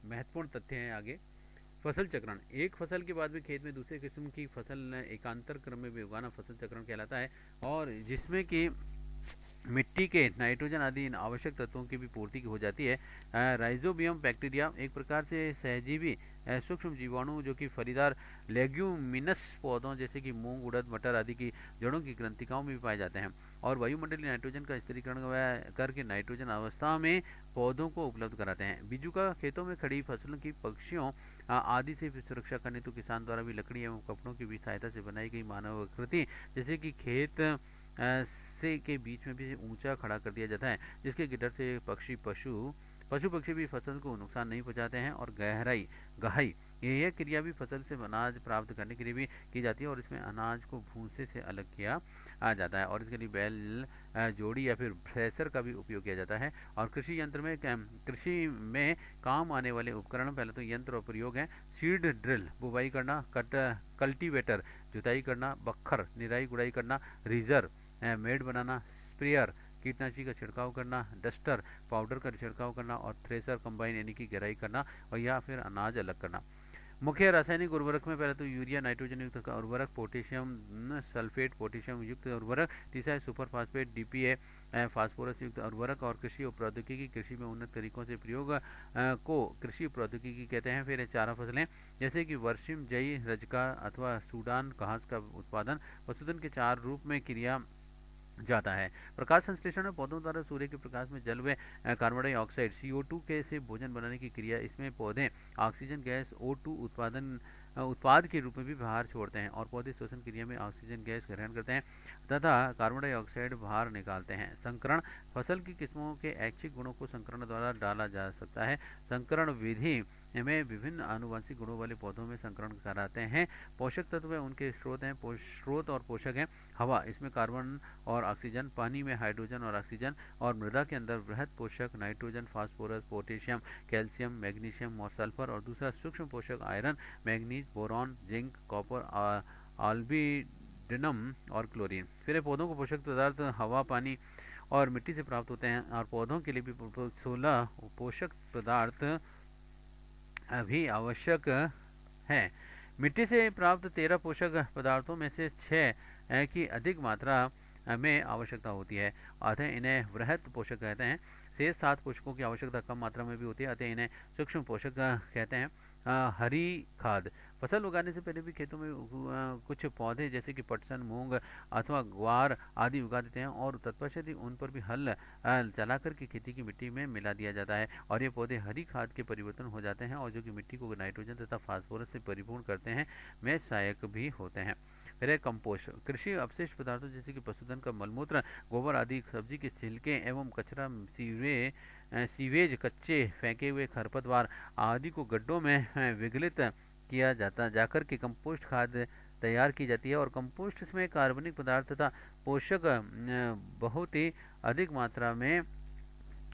महत्वपूर्ण तथ्य हैं आगे। फसल चक्रण, एक फसल के बाद में खेत में दूसरे किस्म की फसल एकांतर क्रम में भी उगाना फसल चक्रण कहलाता है, और जिसमें कि मिट्टी के नाइट्रोजन आदि इन आवश्यक तत्वों की भी पूर्ति हो जाती है। राइजोबियम बैक्टीरिया एक प्रकार से सहजीवी सूक्ष्म जीवाणु जो कि फलीदार लेग्यूमिनस पौधों जैसे कि मूंग, उड़द, मटर आदि की जड़ों की ग्रंथिकाओं में भी पाए जाते हैं, और वायुमंडलीय नाइट्रोजन का स्थिरीकरण करके नाइट्रोजन अवस्था में पौधों को उपलब्ध कराते हैं। बीजू का खेतों में खड़ी फसलों की पक्षियों आदि से भी सुरक्षा करने तो किसान द्वारा भी लकड़ी एवं कपड़ों की भी सहायता से बनाई गई मानव आकृति, जैसे कि खेत से के बीच में भी ऊंचा खड़ा कर दिया जाता है, जिसके गिटर से पशु पक्षी भी फसल को नुकसान नहीं पहुंचाते हैं। और गहाई, यह क्रिया भी फसल से अनाज प्राप्त करने के लिए भी की जाती है, और इसमें अनाज को भूसे से अलग किया आ जाता है, और इसके लिए बैल जोड़ी या फिर थ्रेसर का भी उपयोग किया जाता है। और कृषि में काम आने वाले उपकरण, पहले तो यंत्र और प्रयोग हैं। सीड ड्रिल बुवाई करना, कल्टीवेटर जुताई करना, बखर निराई गुड़ाई करना, रीजर मेड बनाना, स्प्रेयर कीटनाशी का छिड़काव करना, डस्टर पाउडर का छिड़काव करना, और थ्रेसर कंबाइन यानी कि गहराई करना और या फिर अनाज अलग करना। मुख्य रासायनिक उर्वरक में पहले तो यूरिया नाइट्रोजन युक्त उर्वरक, पोटेशियम सल्फेट पोटेशियम युक्त उर्वरक, तीसरा है सुपर फास्फेट डीपीए फास्फोरस युक्त उर्वरक, और कृषि और प्रौद्योगिकी, कृषि में उन्नत तरीकों से प्रयोग को कृषि प्रौद्योगिकी कहते हैं। फिर चारा फसलें जैसे कि वर्षिम, जई, रजका अथवा सूडान घास का उत्पादन पशुधन के चार रूप में किया जाता है। प्रकाश संश्लेषण में पौधों द्वारा सूर्य के प्रकाश में जल व कार्बन डाइऑक्साइड CO2 के से भोजन बनाने की क्रिया, इसमें पौधे ऑक्सीजन गैस O2 उत्पाद के रूप में भी बाहर छोड़ते हैं, और पौधे श्वसन क्रिया में ऑक्सीजन गैस ग्रहण करते हैं तथा कार्बन डाइऑक्साइड बाहर निकालते हैं। संकरण, फसल की किस्मों के ऐच्छिक गुणों को संकरण द्वारा डाला जा सकता है। संकरण विधि में विभिन्न आनुवंशिक गुणों वाले पौधों में संकरण कराते हैं। पोषक तत्व उनके स्रोत और पोषक हैं। हवा, इसमें कार्बन और ऑक्सीजन, पानी में हाइड्रोजन और ऑक्सीजन, और मृदा के अंदर वृहद पोषक nitrogen, phosphorus, potassium, calcium, magnesium और सल्फर, और दूसरा सूक्ष्म पोषक iron, manganese, boron, zinc, copper, molybdenum और क्लोरीन। फिर पौधों को पोषक पदार्थ हवा, पानी और मिट्टी से प्राप्त होते हैं, और पौधों के लिए भी 16 पोषक पदार्थ भी आवश्यक है। मिट्टी से प्राप्त 13 पोषक पदार्थों में से 6 की अधिक मात्रा में आवश्यकता होती है, अतः इन्हें वृहद पोषक कहते हैं। शेष 7 पोषकों की आवश्यकता कम मात्रा में भी होती है, अतः इन्हें सूक्ष्म पोषक कहते हैं। हरी खाद, फसल उगाने से पहले भी खेतों में कुछ पौधे जैसे कि पटसन, मूंग अथवा ग्वार आदि उगा देते हैं, और तत्पश्चात ही उन पर भी हल चलाकर के खेती की मिट्टी में मिला दिया जाता है, और ये पौधे हरी खाद के परिवर्तन हो जाते हैं, और जो कि मिट्टी को नाइट्रोजन तथा फास्फोरस से परिपूर्ण करते हैं, में सहायक भी होते हैं। फिर है कंपोस्ट, कृषि अपशिष्ट पदार्थों जैसे कि पशुधन का मलमूत्र, गोबर आदि, सब्जी के छिलके एवं कचरा, सीवेज, कच्चे फेंके हुए खरपतवार आदि को गड्ढों में विघलित किया जाकर के कंपोस्ट खाद तैयार की जाती है, और कंपोस्ट में कार्बनिक पदार्थ तथा पोषक बहुत ही अधिक मात्रा में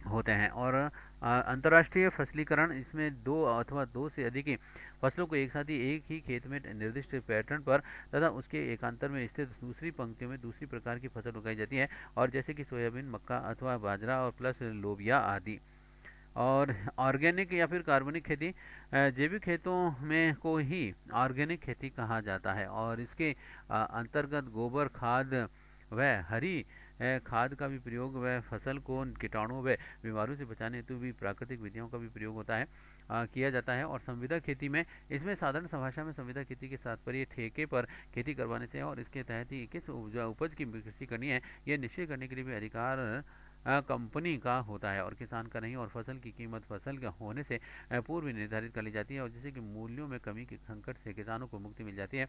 होते हैं। और अंतर्राष्ट्रीय फसलीकरण, इसमें 2 अथवा 2 से अधिक ही फसलों को एक ही खेत में निर्दिष्ट पैटर्न पर तथा उसके एकांतर में स्थित दूसरी पंक्ति में दूसरी प्रकार की फसल उगाई जाती है, और जैसे कि सोयाबीन, मक्का अथवा बाजरा और प्लस लोबिया आदि। और ऑर्गेनिक या फिर कार्बनिक खेती, जैविक खेतों में को ही ऑर्गेनिक खेती कहा जाता है, और इसके अंतर्गत गोबर खाद व हरी खाद का भी प्रयोग व फसल को कीटाणुओं व बीमारियों से बचाने हेतु भी प्राकृतिक विधियों का भी प्रयोग होता है, किया जाता है। और संविदा खेती में, इसमें साधारण भाषा में संविदा खेती के तात्पर्य ठेके पर खेती करवाने से, और इसके तहत ही किस उपज की कृषि करनी है यह निश्चय करने के लिए भी अधिकार कंपनी का होता है, और किसान का नहीं। और फसल की कीमत फसल का होने से पूर्व निर्धारित कर ली जाती है, और जैसे कि मूल्यों में कमी के संकट से किसानों को मुक्ति मिल जाती है,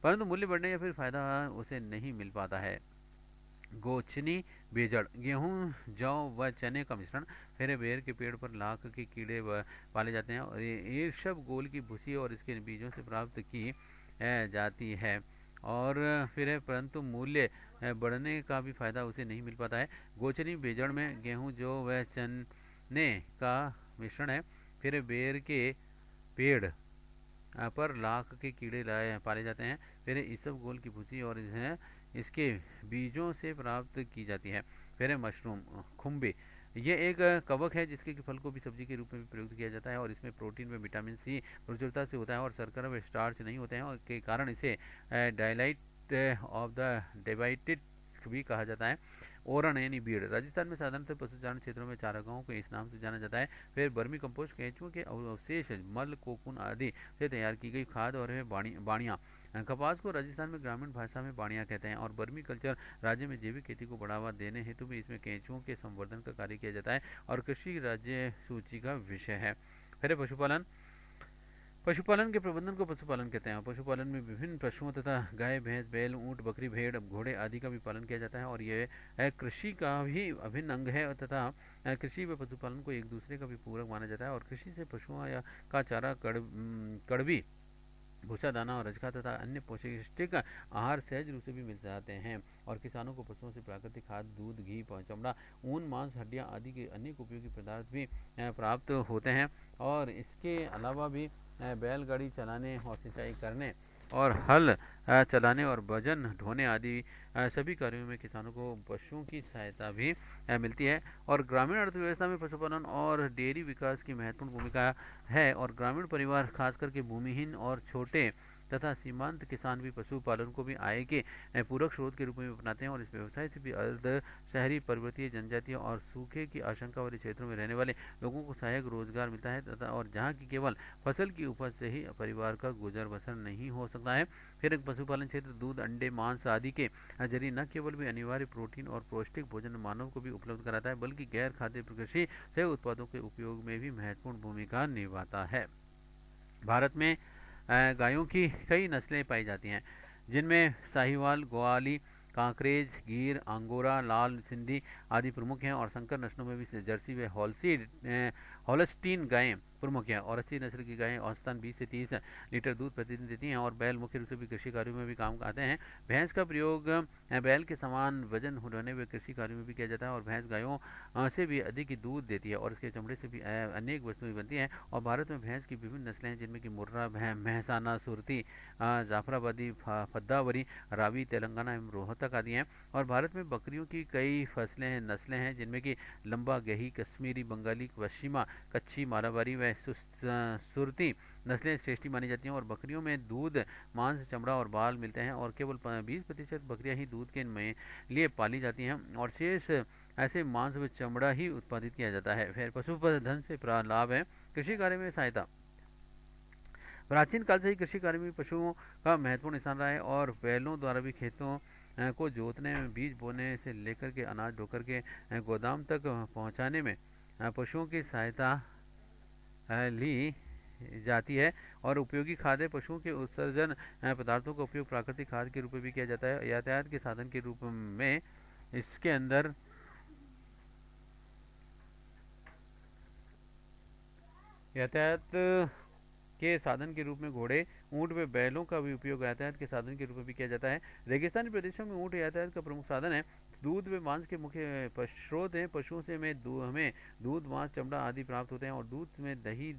परंतु मूल्य बढ़ने या फिर फायदा उसे नहीं मिल पाता है। गोचनी बेजड़, गेहूं, जौ व चने का मिश्रण। फिर बेर के पेड़ पर लाख के कीड़े पाले जाते हैं, और ये सब गोल की भूसी और इसके बीजों से प्राप्त की जाती है, और फिर है परंतु मूल्य बढ़ने का भी फायदा उसे नहीं मिल पाता है। गोचनी बेजड़ में गेहूं, जौ व चने का मिश्रण है। फिर बेर के पेड़ पर लाख के कीड़े पाले जाते हैं। फिर इसब गोल की भूसी और इसके बीजों से प्राप्त की जाती है। फिर है मशरूम, खुम्बे, ये एक कवक है जिसके कि फल को भी सब्जी के रूप में भी प्रयुक्त किया जाता है और इसमें प्रोटीन व विटामिन सी प्रचुरता से होता है और शर्करा व स्टार्च नहीं होते हैं और के कारण इसे डायलाइट ऑफ द डिवाइटेड भी कहा जाता है। ओरण यानी बीड़ राजस्थान में साधारणतः पशुचारण क्षेत्रों में चारागाहों को इस नाम से जाना जाता है। फिर वर्मी कंपोस्ट केंचुओं के अवशेष मल कोकून आदि से तैयार की गई खाद और है बाणियाँ। कपास को राजस्थान में ग्रामीण भाषा में बाणियाँ कहते हैं और वर्मी कल्चर राज्य में जैविक खेती को बढ़ावा देने हेतु भी इसमें केंचुओं के संवर्धन का कार्य किया जाता है और कृषि राज्य सूची का विषय है। फिर पशुपालन पशुपालन के प्रबंधन को पशुपालन कहते हैं। पशुपालन में विभिन्न पशुओं तथा गाय भैंस बैल ऊंट बकरी भेड़ घोड़े आदि का भी पालन किया जाता है और ये कृषि का भी अभिन्न अंग है तथा कृषि व पशुपालन को एक दूसरे का भी पूरक माना जाता है और कृषि से पशुओं या का चारा कड़वी भूसा दाना और रजका तथा अन्य पौष्टिक आहार सहज रूप से भी मिल जाते हैं और किसानों को पशुओं से प्राकृतिक खाद दूध घी चमड़ा ऊन मांस हड्डियां आदि के अनेक उपयोगी पदार्थ भी प्राप्त होते हैं और इसके अलावा भी बैलगाड़ी चलाने और सिंचाई करने और हल चलाने और वजन ढोने आदि सभी कार्यों में किसानों को पशुओं की सहायता भी मिलती है और ग्रामीण अर्थव्यवस्था में पशुपालन और डेयरी विकास की महत्वपूर्ण भूमिका है और ग्रामीण परिवार खासकर के भूमिहीन और छोटे तथा सीमांत किसान भी पशुपालन को भी आय के पूरक स्रोत के रूप में अपनाते हैं और इस व्यवसाय से भी अर्ध शहरी पर्वतीय जनजातीय और सूखे की आशंका वाले क्षेत्रों में रहने वाले लोगों को सहायक रोजगार मिलता है तथा और जहाँ की केवल फसल की उपज से ही परिवार का गुजर बसर नहीं हो सकता है। फिर एक पशुपालन क्षेत्र दूध अंडे मांस आदि के जरिए न केवल भी अनिवार्य प्रोटीन और पौष्टिक भोजन मानव को भी उपलब्ध कराता है बल्कि गैर खाद्य कृषि से उत्पादों के उपयोग में भी महत्वपूर्ण भूमिका निभाता है। भारत में गायों की कई नस्लें पाई जाती हैं जिनमें साहिवाल ग्वाली कांकरेज गिर अंगोरा लाल सिंधी आदि प्रमुख हैं और संकर नस्लों में भी जर्सी व हॉलस्टीन गायें प्रमुख हैं और अच्छी नस्ल की गायें औसतन 20 से 30 लीटर दूध प्रतिदिन देती हैं और बैल मुख्य रूप से भी कृषि कार्यों में भी काम आते हैं। भैंस का प्रयोग बैल के समान वजन उठाने व कृषि कार्यों में भी किया जाता है और भैंस गायों से भी अधिक ही दूध देती है और इसके चमड़े से भी अनेक वस्तुएं बनती हैं और भारत में भैंस की विभिन्न नस्लें हैं जिनमें कि मुर्रा महसाना सुरती जाफराबादी फद्दावरी रावी तेलंगाना एवं रोहतक आदि हैं और भारत में बकरियों की कई फसलें हैं नस्लें हैं जिनमें कि लंबा गही कश्मीरी बंगाली पश्चिमा कच्छी मालाबारी व सुरती नस्लें श्रेष्ठी मानी जाती हैं और बकरियों में दूध मांस चमड़ा और बाल मिलते हैं और केवल 20% बकरियां ही दूध के लिए पाली जाती हैं और शेष ऐसे मांस व चमड़ा ही उत्पादित किया जाता है। फिर पशुधन से लाभ है कृषि कार्य में सहायता। प्राचीन काल से ही कृषि कार्य में पशुओं का महत्वपूर्ण स्थान रहा है और बैलों द्वारा भी खेतों को जोतने में बीज बोने से लेकर के अनाज ढोकर के गोदाम तक पहुंचाने में पशुओं की सहायता ली जाती है और उपयोगी खाद्य पशुओं के उत्सर्जन पदार्थों का उपयोग प्राकृतिक खाद के रूप में भी किया जाता है। यातायात के साधन के रूप में इसके अंदर यातायात के साधन के रूप में घोड़े ऊंट व बैलों का भी उपयोग यातायात के साधन के रूप में भी किया जाता है। रेगिस्तानी प्रदेशों में ऊंट यातायात का प्रमुख साधन है। दूध व मांस के मुख्य स्रोत हैं। पशुओं से हमें दूध मांस चमड़ा आदि प्राप्त होते हैं और दूध में दही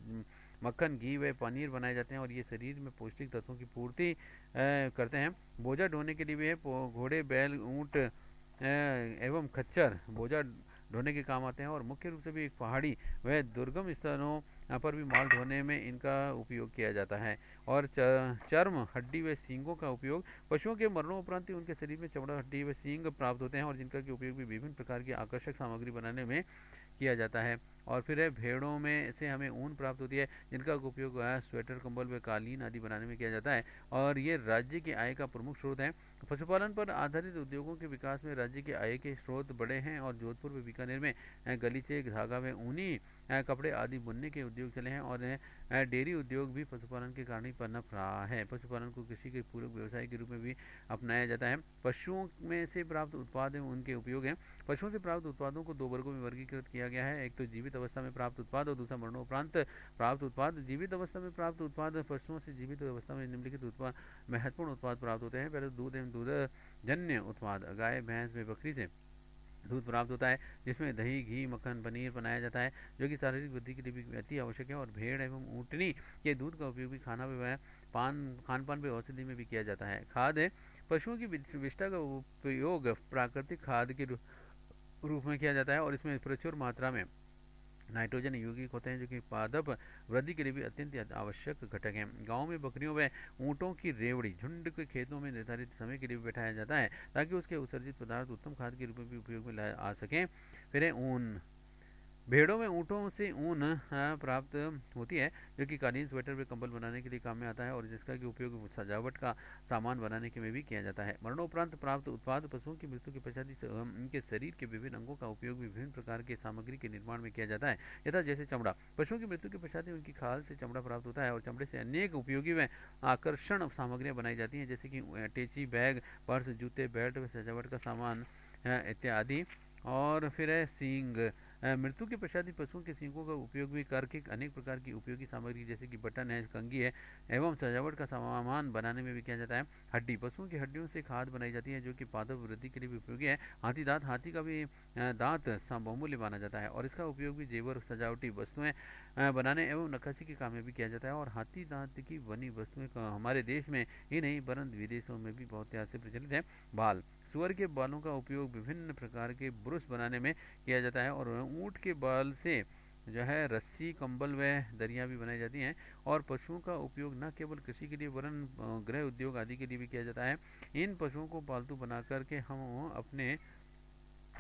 मक्खन घी व पनीर बनाए जाते हैं और ये शरीर में पौष्टिक तत्वों की पूर्ति करते हैं। बोझा ढोने के लिए भी है घोड़े बैल ऊंट एवं खच्चर बोझा ढोने के काम आते हैं और मुख्य रूप से भी पहाड़ी व दुर्गम स्थानों पर भी माल ढोने में इनका उपयोग किया जाता है और चर्म हड्डी व सींगों का उपयोग पशुओं के मरणोपरांत उनके शरीर में चमड़ा हड्डी व सींग प्राप्त होते हैं और जिनका के उपयोग भी विभिन्न प्रकार की आकर्षक सामग्री बनाने में किया जाता है। और फिर है भेड़ों में से हमें ऊन प्राप्त होती है जिनका उपयोग स्वेटर कंबल व कालीन आदि बनाने में किया जाता है और ये राज्य की आय का प्रमुख स्रोत है। पशुपालन पर आधारित उद्योगों के विकास में राज्य के आय के स्रोत बड़े हैं और जोधपुर व बीकानेर में गलीचे धागा व ऊनी कपड़े आदि बुनने के उद्योग चले हैं और डेयरी उद्योग भी पशुपालन के कारण ही पनप रहा है। पशुपालन को कृषि के पूरक व्यवसाय के रूप में भी अपनाया जाता है। पशुओं में से प्राप्त उत्पाद एवं उनके उपयोग हैं। पशुओं से प्राप्त उत्पादों को दो वर्गों में वर्गीकृत किया गया है, एक तो जीवित अवस्था में प्राप्त उत्पाद और दूसरा मरणोपरांत प्राप्त उत्पाद। जीवित अवस्था में प्राप्त उत्पाद पशुओं से जीवित अवस्था में निम्नलिखित उत्पाद महत्वपूर्ण उत्पाद प्राप्त होते हैं। पहले दूध एवं दूधजन्य उत्पाद गाय भैंस व बकरी से दूध प्राप्त होता है जिसमें दही घी मक्खन पनीर बनाया जाता है जो कि शारीरिक वृद्धि के लिए भी अति आवश्यक है और भेड़ एवं ऊँटनी के दूध का उपयोग भी खान पान व औषधि में भी किया जाता है। खाद है पशुओं की विष्ठा का उपयोग प्राकृतिक खाद के रूप में किया जाता है और इसमें प्रचुर मात्रा में नाइट्रोजन यौगिक होते हैं जो कि पादप वृद्धि के लिए भी अत्यंत आवश्यक घटक हैं। गांव में बकरियों व ऊँटों की रेवड़ी झुंड के खेतों में निर्धारित समय के लिए बैठाया जाता है ताकि उसके उत्सर्जित पदार्थ उत्तम खाद के रूप में भी उपयोग में आ सकें। फिर है ऊन। भेड़ों में ऊँटों से ऊन प्राप्त होती है जो कि कालीन, स्वेटर व कंबल बनाने के लिए काम में आता है और जिसका कि उपयोग सजावट का सामान बनाने के में भी किया जाता है। मरणोपरांत प्राप्त उत्पाद पशुओं की मृत्यु के पश्चात उनके शरीर के विभिन्न अंगों का उपयोग विभिन्न प्रकार के सामग्री के निर्माण में किया जाता है, यथा जैसे चमड़ा। पशुओं की मृत्यु के पश्चात उनकी खाल से चमड़ा प्राप्त होता है और चमड़े से अनेक उपयोगी व आकर्षण सामग्रियाँ बनाई जाती हैं जैसे कि अटैची, बैग, पर्स, जूते, बेल्ट व सजावट का सामान इत्यादि। और फिर है सींग। मृत्यु के पश्चात पशुओं के सींगों का उपयोग भी करके अनेक प्रकार की उपयोगी सामग्री जैसे कि बटन है, कंघी है एवं सजावट का सामान बनाने में भी किया जाता है। हड्डी। पशुओं की हड्डियों से खाद बनाई जाती है जो कि पादप वृद्धि के लिए भी उपयोगी है। हाथी दांत। हाथी का भी दांत बहुमूल्य माना जाता है और इसका उपयोग भी जेवर, सजावटी वस्तुएं बनाने एवं नक्काशी के काम में भी किया जाता है। और हाथी दांत की बनी वस्तुएं हमारे देश में ही नहीं परंतु विदेशों में भी बहुत से प्रचलित है। बाल। सुअर के बालों का उपयोग विभिन्न प्रकार के ब्रुश बनाने में किया जाता है और ऊँट के बाल से जो है रस्सी, कंबल व दरियाँ भी बनाई जाती हैं। और पशुओं का उपयोग न केवल कृषि के लिए वरन गृह उद्योग आदि के लिए भी किया जाता है। इन पशुओं को पालतू बना करके हम अपने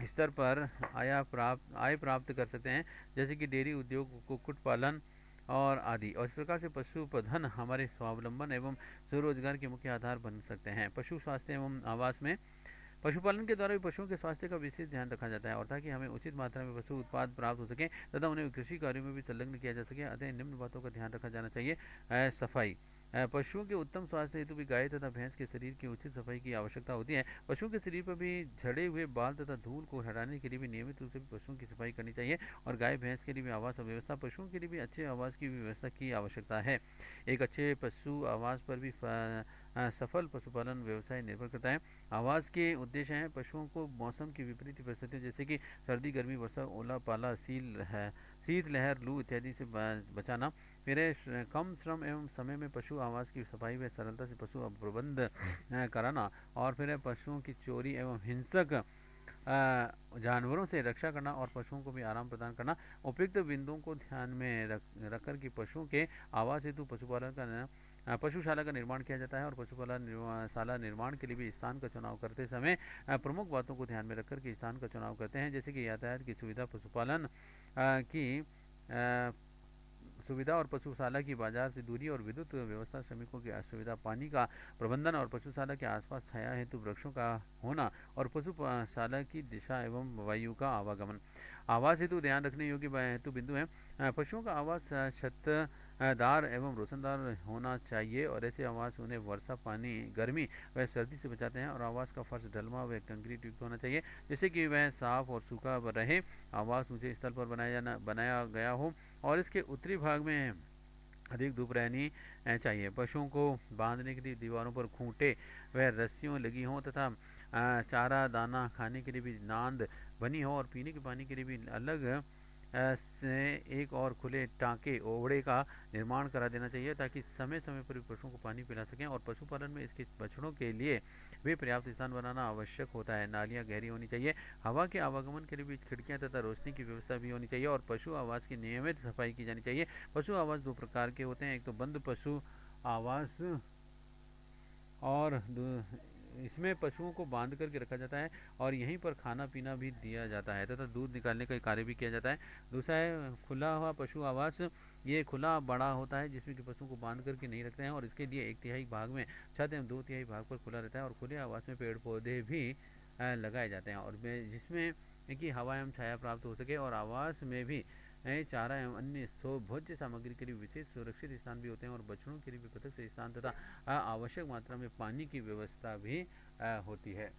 स्तर पर आय प्राप्त कर सकते हैं जैसे कि डेयरी उद्योग, कुक्कुट पालन और आदि। और इस प्रकार से पशुधन हमारे स्वावलंबन एवं स्वरोजगार के मुख्य आधार बन सकते हैं। पशु स्वास्थ्य एवं आवास में पशुपालन के द्वारा भी पशुओं के स्वास्थ्य का विशेष ध्यान रखा जाता है और ताकि हमें उचित मात्रा में पशु उत्पाद प्राप्त हो सके तथा उन्हें कृषि कार्यों में भी संलग्न किया जा सके, अतः निम्न बातों का ध्यान रखा जाना चाहिए। सफाई। पशुओं के उत्तम स्वास्थ्य हेतु भी गाय तथा भैंस के शरीर की उचित सफाई की आवश्यकता होती है। पशुओं के शरीर पर भी झड़े हुए बाल तथा धूल को हटाने के लिए भी नियमित रूप से पशुओं की सफाई करनी चाहिए। और गाय भैंस के लिए भी आवास व्यवस्था, पशुओं के लिए भी अच्छे आवास की व्यवस्था की आवश्यकता है। एक अच्छे पशु आवास पर भी सफल पशुपालन व्यवसाय निर्भर करता है। आवास के उद्देश्य हैं पशुओं को मौसम की विपरीत परिस्थितियों जैसे कि सर्दी, गर्मी, वर्षा, ओला पाला, शीत लहर, लू इत्यादि से बचाना। फिर कम श्रम एवं समय में पशु आवास की सफाई व सरलता से पशु प्रबंध कराना। और फिर पशुओं की चोरी एवं हिंसक जानवरों से रक्षा करना और पशुओं को भी आराम प्रदान करना। उपयुक्त बिंदुओं को ध्यान में रख कर के पशुओं के आवास हेतु पशुशाला का निर्माण किया जाता है और पशुशाला निर्माण के लिए भी स्थान का चुनाव करते समय प्रमुख बातों को ध्यान में रखकर के स्थान का चुनाव करते हैं जैसे कि यातायात की सुविधा, पशुपालन की सुविधा और पशुशाला की बाजार से दूरी और विद्युत व्यवस्था, श्रमिकों की असुविधा, पानी का प्रबंधन और पशुशाला के आसपास छाया हेतु वृक्षों का होना और पशुशाला की दिशा एवं वायु का आवागमन। आवास हेतु ध्यान रखने योग्य हेतु बिंदु है। पशुओं का आवास छत दार एवं रोशनदार होना चाहिए और ऐसे आवास उन्हें वर्षा, पानी, गर्मी व सर्दी से बचाते हैं। और आवास का फर्श ढलमा व कंक्रीट युक्त होना चाहिए जिससे कि वह साफ और सूखा रहे। आवास ऊंचे स्थल पर बनाया गया हो और इसके उत्तरी भाग में अधिक धूप रहनी चाहिए। पशुओं को बांधने के लिए दीवारों पर खूंटे व रस्सियों लगी हों तथा चारा दाना खाने के लिए भी नांद बनी हो और पीने के पानी के लिए भी अलग से एक और खुले टांके, ओवड़े का निर्माण करा देना चाहिए ताकि समय समय पर पशुओं को पानी पिला सकें। और पशुपालन में इसके बछड़ों के लिए भी पर्याप्त स्थान बनाना आवश्यक होता है। नालियाँ गहरी होनी चाहिए। हवा के आवागमन के लिए भी खिड़कियाँ तथा रोशनी की व्यवस्था भी होनी चाहिए और पशु आवास की नियमित सफाई की जानी चाहिए। पशु आवास दो प्रकार के होते हैं, एक तो बंद पशु आवास और इसमें पशुओं को बांध करके रखा जाता है और यहीं पर खाना पीना भी दिया जाता है तथा दूध निकालने का कार्य भी किया जाता है। दूसरा है खुला हुआ पशु आवास। ये खुला बड़ा होता है जिसमें कि पशुओं को बांध करके नहीं रखते हैं और इसके लिए 1/3 भाग में छत एवं 2/3 भाग पर खुला रहता है। और खुले आवास में पेड़ पौधे भी लगाए जाते हैं और जिसमें कि हवा एवं छाया प्राप्त हो सके। और आवास में भी चारा एवं अन्य भोज्य सामग्री के लिए विशेष सुरक्षित स्थान भी होते हैं और बछड़ों के लिए भी पृथक से स्थान तथा आवश्यक मात्रा में पानी की व्यवस्था भी होती है।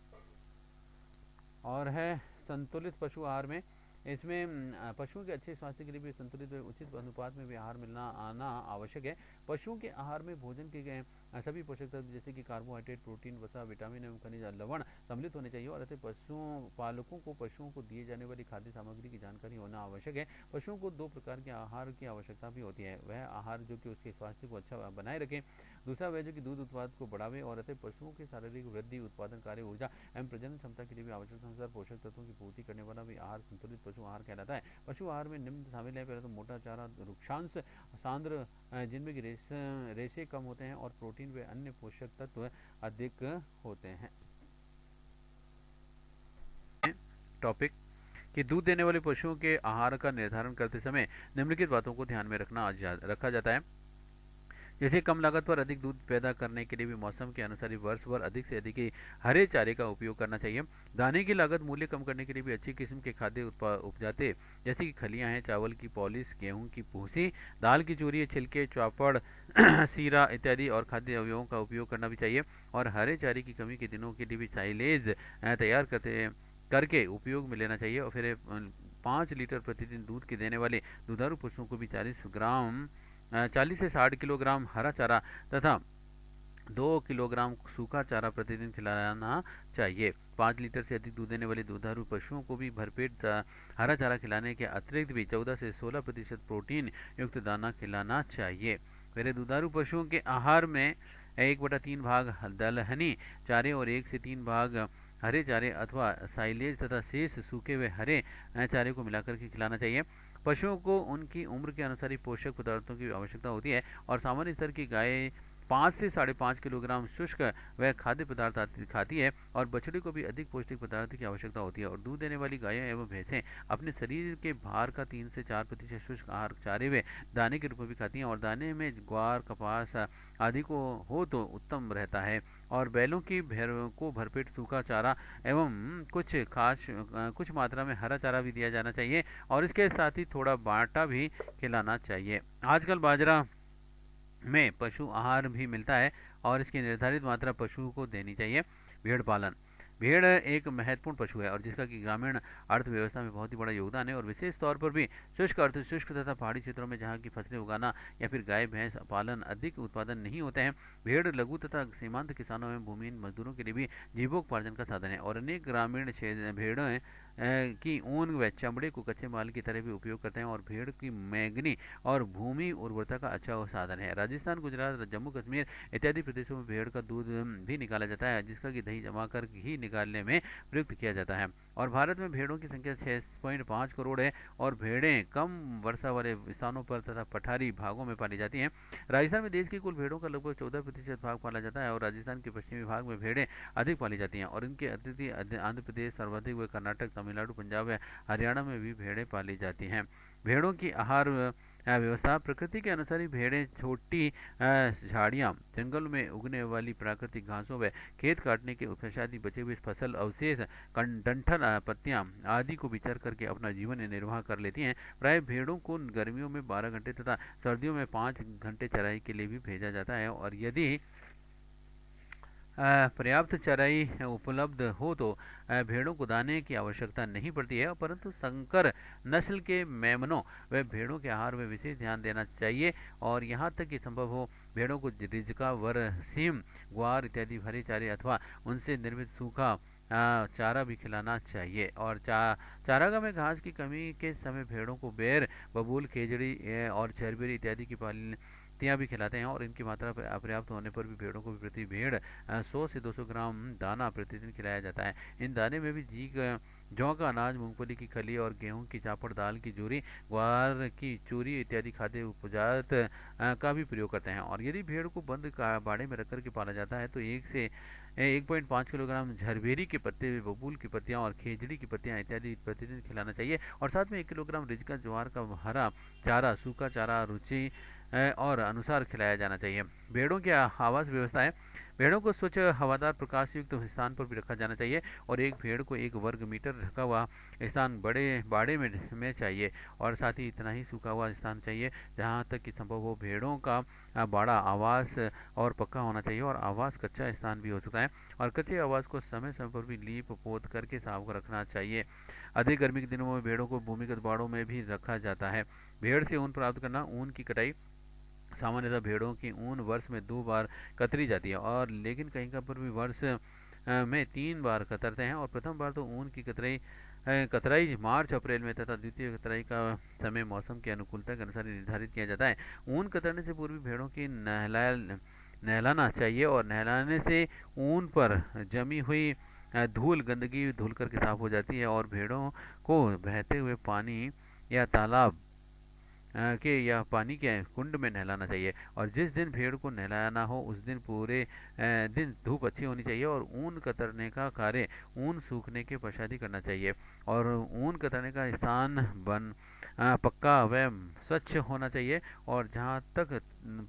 और है संतुलित पशु आहार में इसमें पशुओं के अच्छे स्वास्थ्य के लिए भी संतुलित व उचित अनुपात में भी आहार मिलना आना आवश्यक है। पशुओं के आहार में भोजन के गए सभी पोषक तत्व जैसे कि कार्बोहाइड्रेट, प्रोटीन, वसा, विटामिन एवं खनिज, लवण सम्मिलित होने चाहिए और ऐसे पशुओं पालकों को पशुओं को दिए जाने वाली खाद्य सामग्री की जानकारी होना आवश्यक है। पशुओं को 2 प्रकार के आहार की आवश्यकता भी होती है। वह आहार जो कि उसके स्वास्थ्य को अच्छा बनाए रखे, दूसरा वह जो कि दूध उत्पाद को बढ़ावे और ऐसे पशुओं की शारीरिक वृद्धि, उत्पादन कार्य, ऊर्जा एवं प्रजनन क्षमता के लिए भी आवश्यक अनुसार पोषक तत्वों की पूर्ति करने वाला भी आहार संतुलित पशु आहार कहलाता है। पशु आहार में निम्न शामिल है। पहले तो मोटा चारा, वृक्षांश, सांद्र जिनमें कि रेशे कम होते हैं और प्रोटीन व अन्य पोषक तत्व अधिक होते हैं। टॉपिक कि दूध देने वाले पशुओं के आहार का निर्धारण करते समय निम्नलिखित बातों को ध्यान में रखा जाता है। जैसे कम लागत पर अधिक दूध पैदा करने के लिए भी मौसम के अनुसार वर्ष भर अधिक से अधिक ही हरे चारे का उपयोग करना चाहिए। दाने की लागत मूल्य कम करने के लिए भी अच्छी किस्म के खाद्य उपजाते जैसे कि खलियां हैं, चावल की पॉलिश, गेहूं की भूसी, दाल की चूरी, छिलके, चौपड़, सीरा इत्यादि और खाद्य अवयवों का उपयोग करना भी चाहिए। और हरे चारे की कमी के दिनों के लिए भी साइलेज तैयार करके उपयोग में लेना चाहिए। और फिर 5 लीटर प्रतिदिन दूध के देने वाले दुधारू पशुओं को भी 40 से 60 किलोग्राम हरा चारा तथा 2 किलोग्राम सूखा चारा प्रतिदिन खिलाना चाहिए। 5 लीटर से अधिक दूध देने वाले दुधारू पशुओं को भी भरपेट हरा चारा खिलाने के अतिरिक्त भी 14 से 16% प्रोटीन युक्त दाना खिलाना चाहिए। मेरे दुधारू पशुओं के आहार में 1/3 भाग दलहनी चारे और 1 से 3 भाग हरे चारे अथवा साइलेज तथा शेष सूखे हुए हरे चारे को मिलाकर के खिलाना चाहिए। पशुओं को उनकी उम्र के अनुसार ही पोषक पदार्थों की आवश्यकता होती है और सामान्य स्तर की गाय 5 से 5.5 किलोग्राम शुष्क वह खाद्य पदार्थ खाती है और बछड़े को भी अधिक पौष्टिक पदार्थ की आवश्यकता होती है। और दूध देने वाली गायें एवं भैंसें अपने शरीर के भार का 3 से 4% शुष्क आहार चारे व दाने के रूप में भी खाती हैं और दाने में ग्वार, कपास आदि को हो तो उत्तम रहता है। और बैलों की भेड़ को भरपेट सूखा चारा एवं कुछ मात्रा में हरा चारा भी दिया जाना चाहिए और इसके साथ ही थोड़ा बाटा भी खिलाना चाहिए। आजकल बाजरा में पशु आहार भी मिलता है और इसकी निर्धारित मात्रा पशु को देनी चाहिए। भेड़ पालन, भेड़ एक महत्वपूर्ण पशु है और जिसका कि ग्रामीण अर्थव्यवस्था में बहुत ही बड़ा योगदान है और विशेष तौर पर भी शुष्क तथा पहाड़ी क्षेत्रों में जहाँ की फसलें उगाना या फिर गाय भैंस पालन अधिक उत्पादन नहीं होते हैं। भेड़ लघु तथा सीमांत किसानों एवं भूमिहीन मजदूरों के लिए भी जीवोपार्जन का साधन है और अनेक ग्रामीण भेड़ें की ऊन व चमड़े को कच्चे माल की तरह भी उपयोग करते हैं और भेड़ की मैंगनी और भूमि उर्वरता का अच्छा साधन है। राजस्थान, गुजरात, जम्मू कश्मीर इत्यादि प्रदेशों में भेड़ का दूध भी निकाला जाता है जिसका कि दही जमा कर ही निकालने में प्रयुक्त किया जाता है। और भारत में भेड़ों की संख्या 6.5 करोड़ है और भेड़ें कम वर्षा वाले स्थानों पर तथा पठारी भागों में पाली जाती हैं। राजस्थान में देश की कुल भेड़ों का लगभग 14% भाग पाला जाता है और राजस्थान के पश्चिमी भाग में भेड़ें अधिक पाली जाती हैं और इनके अतिथि आंध्र प्रदेश सर्वाधिक व कर्नाटक, तमिलनाडु, पंजाब व हरियाणा में भी भेड़ें पाली जाती हैं। भेड़ों की आहार व्यवस्था, प्रकृति के अनुसार ही भेड़ें छोटी झाड़ियाँ, जंगल में उगने वाली प्राकृतिक घासों व खेत काटने के पश्चात ही बचे हुए फसल अवशेष, डंठल पत्तियाँ आदि को बिचर करके अपना जीवन निर्वाह कर लेती हैं। प्राय भेड़ों को गर्मियों में 12 घंटे तथा सर्दियों में 5 घंटे चराई के लिए भी भेजा जाता है और यदि पर्याप्त चराई उपलब्ध हो तो भेड़ों को दाने की आवश्यकता नहीं पड़ती है परंतु संकर नस्ल के मेमनों व भेड़ों के आहार में विशेष ध्यान देना चाहिए और यहाँ तक कि संभव हो भेड़ों को रिजका, सीम, ग्वार इत्यादि हरे चारे अथवा उनसे निर्मित सूखा चारा भी खिलाना चाहिए। और चारागाह में घास की कमी के समय भेड़ों को बेर, बबूल, खेजड़ी और चरबेरी इत्यादि की पत्तियां भी खिलाते हैं और इनकी मात्रा अपर्याप्त होने पर भी भेड़ों को भी प्रति भेड़ 100 से 200 ग्राम दाना प्रतिदिन खिलाया जाता है। इन दाने में भी जौ का अनाज, मूंगफली की खली और गेहूं की चापड़, दाल की जूरी, ग्वार की चूरी इत्यादि खाद्य उपजात का भी प्रयोग करते हैं। और यदि भेड़ को बंद बाड़े में रख करके पाला जाता है तो 1.5 किलोग्राम झरबेरी के पत्ते, बबूल की पत्तियां और खेजड़ी की पत्तियां इत्यादि प्रतिदिन खिलाना चाहिए और साथ में 1 किलोग्राम रिजका, ज्वार का हरा चारा, सूखा चारा रुचि और अनुसार खिलाया जाना चाहिए। भेड़ों की आवास व्यवस्था है, भेड़ों को स्वच्छ, हवादार, प्रकाश युक्त स्थान पर भी रखा जाना चाहिए और एक भेड़ को 1 वर्ग मीटर ढका हुआ स्थान बड़े बाड़े में चाहिए और साथ ही इतना ही सूखा हुआ स्थान चाहिए जहाँ तक कि संभव हो। भेड़ों का बाड़ा आवास और पक्का होना चाहिए और आवास कच्चा स्थान भी हो सकता है और कच्चे आवास को समय समय पर भी लीप पोत करके साफ रखना चाहिए। अधिक गर्मी के दिनों में भेड़ों को भूमिगत बाड़ों में भी रखा जाता है। भेड़ से ऊन प्राप्त करना। ऊन की कटाई। सामान्यतः भेड़ों की ऊन वर्ष में 2 बार कतरी जाती है, और लेकिन कहीं का पर भी वर्ष में 3 बार कतरते हैं। और प्रथम बार तो ऊन की कतराई मार्च अप्रैल में तथा द्वितीय कतराई का समय मौसम की अनुकूलता के अनुसार निर्धारित किया जाता है। ऊन कतरने से पूर्व भेड़ों की नहलाना चाहिए, और नहलाने से ऊन पर जमी हुई धूल गंदगी धुल करके साफ हो जाती है, और भेड़ों को बहते हुए पानी या तालाब के या पानी के कुंड में नहलाना चाहिए। और जिस दिन भेड़ को नहलाना हो उस दिन पूरे दिन धूप अच्छी होनी चाहिए, और ऊन कतरने का कार्य ऊन सूखने के पश्चात ही करना चाहिए। और ऊन कतरने का स्थान पक्का व स्वच्छ होना चाहिए, और जहाँ तक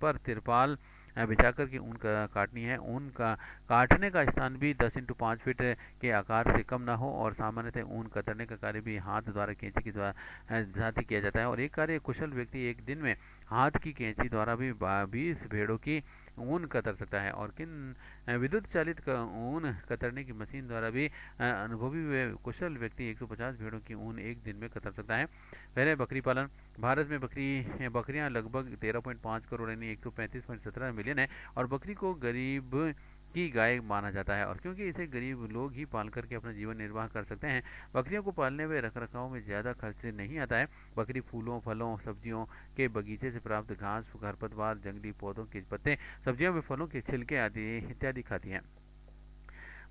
पर तिरपाल बिछा कर के ऊन काटनी है। ऊन का काटने का स्थान भी 10 × 5 फीट के आकार से कम ना हो, और सामान्यतः ऊन कतरने का कार्य भी हाथ द्वारा कैंची के द्वारा साथ ही किया जाता है। और एक कार्य कुशल व्यक्ति एक दिन में हाथ की कैंची द्वारा भी 20 भेड़ों की ऊन कतर सकता है। और किन विद्युत चालित ऊन कतरने की मशीन द्वारा भी अनुभवी व कुशल व्यक्ति 150 भेड़ों की ऊन एक दिन में कतर सकता है। पहले बकरी पालन। भारत में बकरियां लगभग 13.5 करोड़ यानी 135.17 मिलियन है, और बकरी को गरीब की गाय माना जाता है, और क्योंकि इसे गरीब लोग ही पाल करके अपना जीवन निर्वाह कर सकते हैं। बकरियों को पालने में रखरखाव में ज़्यादा खर्च नहीं आता है। बकरी फूलों, फलों, सब्जियों के बगीचे से प्राप्त घास, खरपतवार, जंगली पौधों के पत्ते, सब्जियों में फलों के छिलके आदि इत्यादि खाती हैं।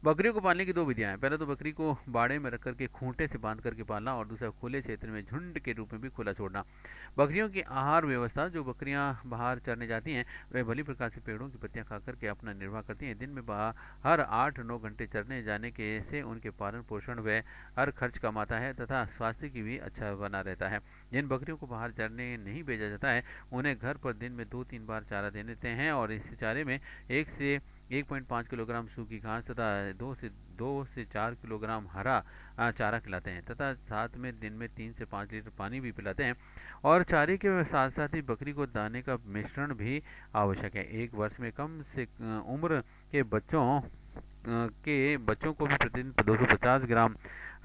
बकरियों को पालने की 2 विधियां हैं। पहले तो बकरी को बाड़े में रख करके खूंटे से बांध करके पालना, और दूसरा खुले क्षेत्र में झुंड के रूप में भी खुला छोड़ना। बकरियों की आहार व्यवस्था। जो बकरियां बाहर चरने जाती हैं वे भली प्रकार से पेड़ों की पत्तियां खा करके अपना निर्वाह करती हैं। दिन में बाहर 8-9 घंटे चरने जाने के से उनके पालन पोषण व हर खर्च कम आता है, तथा स्वास्थ्य की भी अच्छा बना रहता है। जिन बकरियों को बाहर चरने नहीं भेजा जाता है उन्हें घर पर दिन में 2-3 बार चारा दे देते हैं, और इस चारे में 1 से 1.5 किलोग्राम सूखी घास तथा 2 से 4 किलोग्राम हरा चारा खिलाते हैं, तथा साथ में दिन में 3 से 5 लीटर पानी भी पिलाते हैं। और चारे के साथ साथ ही बकरी को दाने का मिश्रण भी आवश्यक है। 1 वर्ष में कम से उम्र के बच्चों को भी प्रतिदिन 250 ग्राम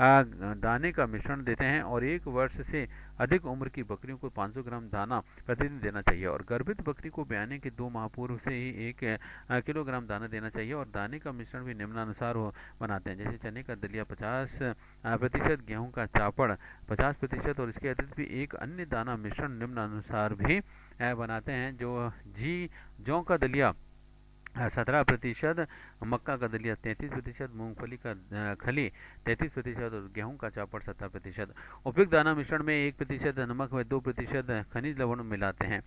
दाने का मिश्रण देते हैं, और 1 वर्ष से अधिक उम्र की बकरियों को 500 ग्राम दाना प्रतिदिन देना चाहिए। और गर्भित बकरी को ब्याने के 2 माह पूर्व से ही 1 किलोग्राम दाना देना चाहिए। और दाने का मिश्रण भी निम्नानुसार बनाते हैं, जैसे चने का दलिया 50%, गेहूं का चापड़ 50%, और इसके अतिरिक्त भी एक अन्य दाना मिश्रण निम्नानुसार भी बनाते हैं, जो जौ का दलिया 17%, मक्का का दलिया 33%, मूंगफली का खली 33%, और गेहूं का चापड़ 70%। उपयुक्त दाना मिश्रण में 1% नमक व 2% खनिज लवण मिलाते हैं।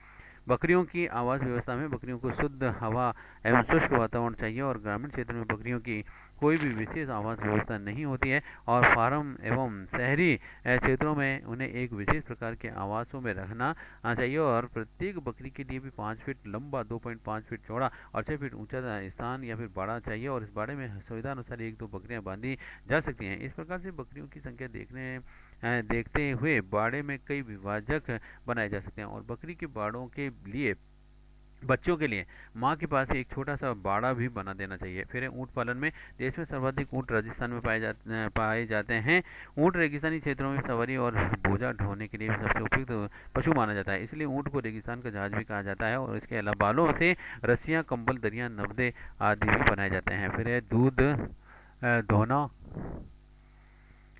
बकरियों की आवास व्यवस्था में बकरियों को शुद्ध हवा एवं शुष्क वातावरण चाहिए, और ग्रामीण क्षेत्र में बकरियों की कोई भी विशेष आवास व्यवस्था नहीं होती है, और फार्म एवं शहरी क्षेत्रों में उन्हें एक विशेष प्रकार के आवासों में रखना चाहिए। और प्रत्येक बकरी के लिए भी 5 फीट लंबा, 2.5 फीट चौड़ा और 6 फीट ऊंचा स्थान या फिर बाड़ा चाहिए, और इस बाड़े में सुविधा अनुसार 1-2 बकरियां बांधी जा सकती हैं। इस प्रकार से बकरियों की संख्या देखते हुए बाड़े में कई विभाजक बनाए जा सकते हैं, और बकरी के बाड़ों के लिए बच्चों के लिए माँ के पास एक छोटा सा बाड़ा भी बना देना चाहिए। फिर ऊँट पालन में। देश में सर्वाधिक ऊँट राजस्थान में पाए जाते हैं। ऊँट रेगिस्तानी क्षेत्रों में सवारी और बोझा ढोने के लिए सबसे उपयुक्त पशु माना जाता है, इसलिए ऊँट को रेगिस्तान का जहाज भी कहा जाता है। और इसके अलावा बालों से रस्सियाँ, कंबल, दरिया, नवदे आदि भी बनाए जाते हैं। फिर है दूध दोहना।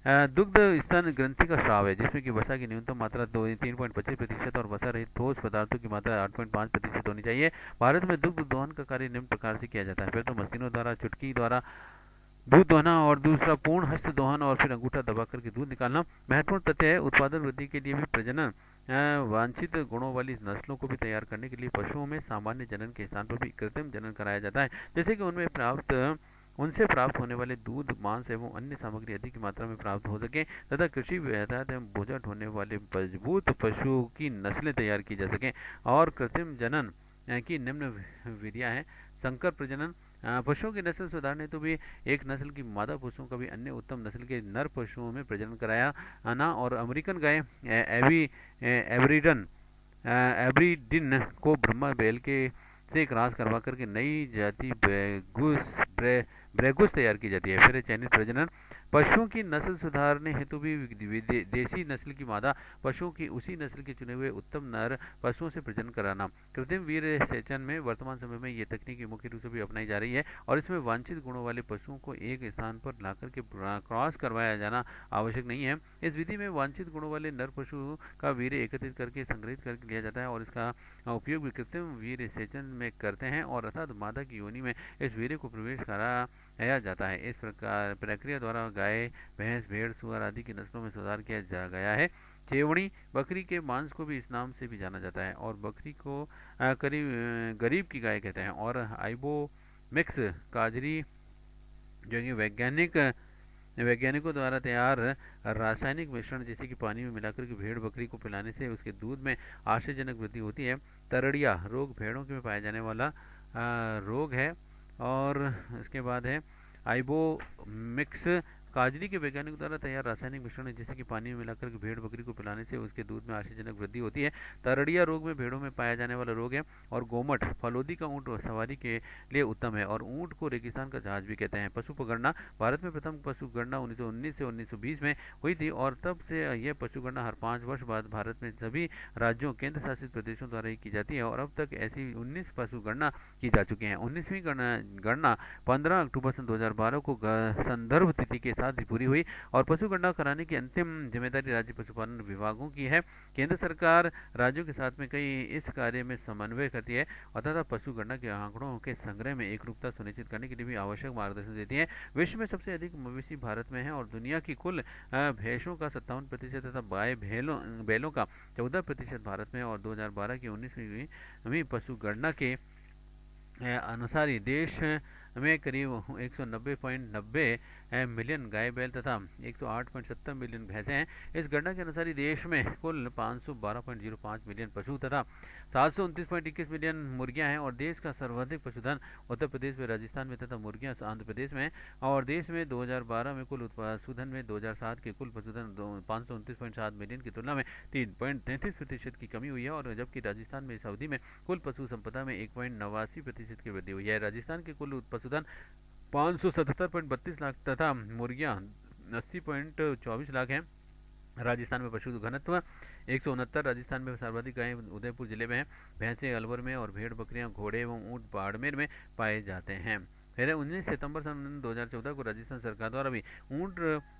दुग्ध स्तन ग्रंथि का स्राव है, जिसमें कि वसा की न्यूनतम मात्रा 3.25% और वसा रहित ठोस पदार्थों की मात्रा 8.5% होनी चाहिए। भारत में दुग्ध दोहन का कार्य निम्न प्रकार से किया जाता है। फिर तो मशीनों द्वारा, चुटकी द्वारा दूध दोहना, और दूसरा पूर्ण हस्त दोहन, और फिर अंगूठा दबा करके दूध निकालना। महत्वपूर्ण तथ्य है उत्पादन वृद्धि के लिए भी प्रजनन वांछित गुणों वाली नस्लों को भी तैयार करने के लिए पशुओं में सामान्य जनन के स्थान पर भी कृत्रिम जनन कराया जाता है, जैसे कि उनसे प्राप्त होने वाले दूध, मांस एवं अन्य सामग्री अधिक मात्रा में प्राप्त हो सके, तथा कृषि व्यवसाय एवं बोझा ढोने वाले मजबूत पशुओं की नस्लें तैयार की जा सकें। और कृत्रिम जनन की निम्न विधियां हैं। संकर प्रजनन। पशुओं की नस्ल सुधारने हेतु भी एक नस्ल की मादा पशुओं का भी अन्य उत्तम नस्ल के नर पशुओं में प्रजनन कराया आना। और अमेरिकन गाय एब्रीडिन को ब्रह्मा बैल के से क्रॉस करवा करके नई जाति ब्रेगुस तैयार की जाती है। फिर चयनित प्रजनन। पशुओं की नस्ल सुधारने हेतु भी देसी नस्ल की मादा पशुओं की उसी नस्ल के चुने हुए उत्तम नर पशुओं से प्रजनन कराना। कृत्रिम वीर सेचन में वर्तमान समय में ये तकनीक मुख्य रूप से भी अपनाई जा रही है और इसमें वांछित गुणों वाले पशुओं को एक स्थान पर लाकर के क्रॉस करवाया जाना आवश्यक नहीं है। इस विधि में वांछित गुणों वाले नर पशु का वीर एकत्रित करके संग्रहित करके लिया जाता है और इसका उपयोग भी कृत्रिम वीर सेचन में करते हैं और अर्थात मादा की योनि में इस वीर्य को प्रवेश कराया जाता है। इस प्रकार प्रक्रिया द्वारा गाय, भैंस, भेड़, सुअर आदि की नस्लों में सुधार किया जा गया है। चेवड़ी बकरी के मांस को भी इस नाम से भी जाना जाता है और बकरी को गरीब की गाय कहते हैं और आइबो मिक्स काजरी जो कि वैज्ञानिकों द्वारा तैयार रासायनिक मिश्रण जैसे कि पानी में मिलाकर के भेड़ बकरी को पिलाने से उसके दूध में आश्चर्यजनक वृद्धि होती है। तरड़िया रोग भेड़ों में पाया जाने वाला रोग है और इसके बाद है आइबो मिक्स काजरी के वैज्ञानिकों द्वारा तैयार रासायनिक मिश्रण जैसे कि पानी में मिलाकर के भेड़ बकरी को पिलाने से उसके दूध में आश्चर्यजनक वृद्धि होती है। तरड़िया रोग में भेड़ों में पाया जाने वाला रोग है और गोमट फलोदी का ऊँट सवारी के लिए उत्तम है और ऊँट को रेगिस्तान का जहाज भी कहते हैं। पशु गणना भारत में प्रथम पशु गणना 1919 से 1920 में हुई थी और तब से यह पशु गणना हर 5 वर्ष बाद भारत में सभी राज्यों केंद्र शासित प्रदेशों द्वारा ही की जाती है और अब तक ऐसी 19 पशु गणना की जा चुकी है। 19वीं गणना 15 अक्टूबर सन 2012 को संदर्भ तिथि के साथ ही पूरी हुई और पशु गणना कराने की अंतिम जिम्मेदारी राज्य पशुपालन विभागों की है। केंद्र सरकार राज्यों के साथ में कई इस कार्य में समन्वय करती है और तथा पशु गणना के आंकड़ों के संग्रह में एकरूपता सुनिश्चित करने के लिए भी आवश्यक मार्गदर्शन देती है। विश्व में सबसे अधिक मवेशी भारत में है और दुनिया की कुल भैंसों का 57% तथा बैलों का 14% भारत में और 2012 की 19वीं पशु गणना के अनुसार ही देश में करीब 190.90 मिलियन गाय बैल तथा 108.70 मिलियन भैंसें हैं। इस गणना के अनुसार ही देश में कुल 512.05 मिलियन पशु तथा 729.21 मिलियन मुर्गियां हैं और देश का सर्वाधिक पशुधन उत्तर प्रदेश में, राजस्थान में तथा मुर्गियां आंध्र प्रदेश में और देश में 2012 में कुल पशुधन में 2007 के कुल पशुधन 529.7 मिलियन की तुलना में 3.33% की कमी हुई है और जबकि राजस्थान में इस अवधि में कुल पशु संपदा में 1.89% की वृद्धि हुई है। राजस्थान के कुल पशुधन 577.32 लाख तथा मुर्गियां 80.24 लाख हैं। राजस्थान में पशु घनत्व 169, राजस्थान में सर्वाधिक गायें उदयपुर जिले में हैं, भैंसें अलवर में और भेड़ बकरियां, घोड़े एवं ऊंट बाड़मेर में पाए जाते हैं। फिर 19 सितंबर सन 2014 को राजस्थान सरकार द्वारा भी ऊंट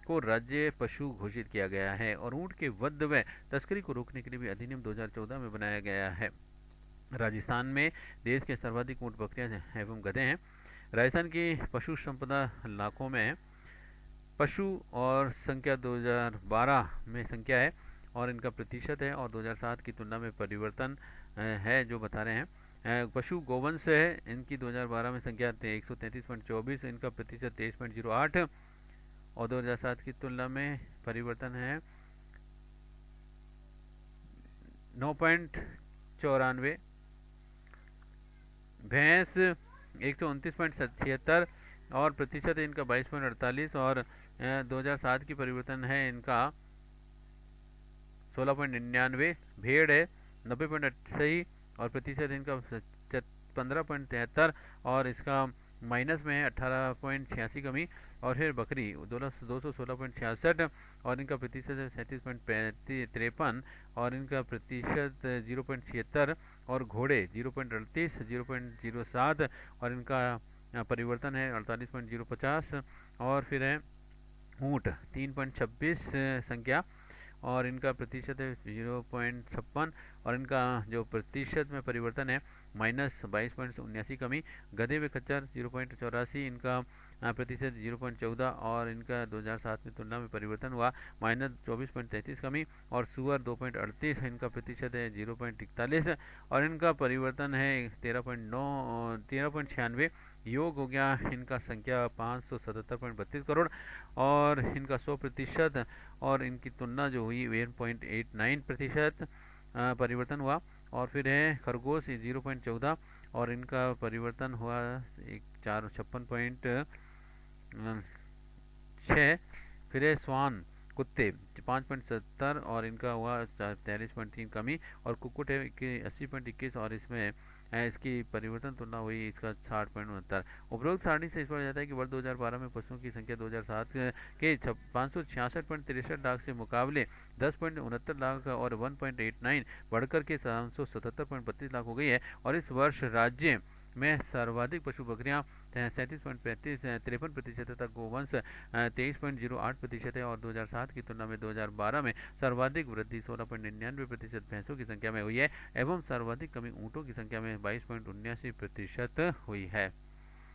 को राज्य पशु घोषित किया गया है और ऊंट के वध व तस्करी को रोकने के लिए भी अधिनियम 2014 में बनाया गया है। राजस्थान में देश के सर्वाधिक ऊंट, बकरियां एवं गधे हैं। राजस्थान की पशु संपदा लाखों में पशु और संख्या 2012 में संख्या है और इनका प्रतिशत है और 2007 की तुलना में परिवर्तन है जो बता रहे हैं। पशु गोवंश है, इनकी 2012 में संख्या 133.24, इनका प्रतिशत 23.08 और 2007 की तुलना में परिवर्तन है 9.94। भैंस 129.76 और प्रतिशत इनका 22.48 और 2007 की परिवर्तन है इनका 16.99। भेड़ है 90.88 और प्रतिशत इनका 15.73 और इसका माइनस में है 18.86 कमी। और फिर बकरी 216.66 और इनका प्रतिशत है 37.53 और इनका प्रतिशत 0.76 और घोड़े 0.38, 0.07 और इनका परिवर्तन है 48.050 और फिर है ऊँट 3.26 संख्या और इनका प्रतिशत है 0.56 और इनका जो प्रतिशत में परिवर्तन है माइनस 22.79 कमी। गधे व खच्चर 0.84, इनका प्रतिशत 0.14 और इनका 2007 में तुलना में परिवर्तन हुआ माइनस 24.33 कमी। और सुअर 2.38, इनका प्रतिशत है 0.41 और इनका परिवर्तन है 13.96। योग हो गया इनका संख्या 577.32 करोड़ और इनका 100% और इनकी तुलना जो हुई 1.89% परिवर्तन हुआ। और फिर है खरगोश 0.14 और इनका परिवर्तन हुआ 456.6। फिर है स्वान कुत्ते 5.70 और इनका हुआ 43.3 कमी। और कुक्कुट है 80.21 और इसमें इसकी परिवर्तन तुलना हुई इसका 60.69। उपरोक्त सारणी से स्पष्ट हो जाता है कि वर्ष 2012 में पशुओं की संख्या 2007 के 566.63 लाख से मुकाबले 10.69 लाख और 1.89 बढ़कर के 777.32 लाख हो गई है। और इस वर्ष राज्य में सर्वाधिक पशु बकरियां 37.53 तथा गोवंश 23.08% है। और 2007 की तुलना में 2012 में सर्वाधिक वृद्धि 16.99% भैंसों की संख्या में हुई है एवं सर्वाधिक कमी ऊँटों की संख्या में 22.79% हुई है।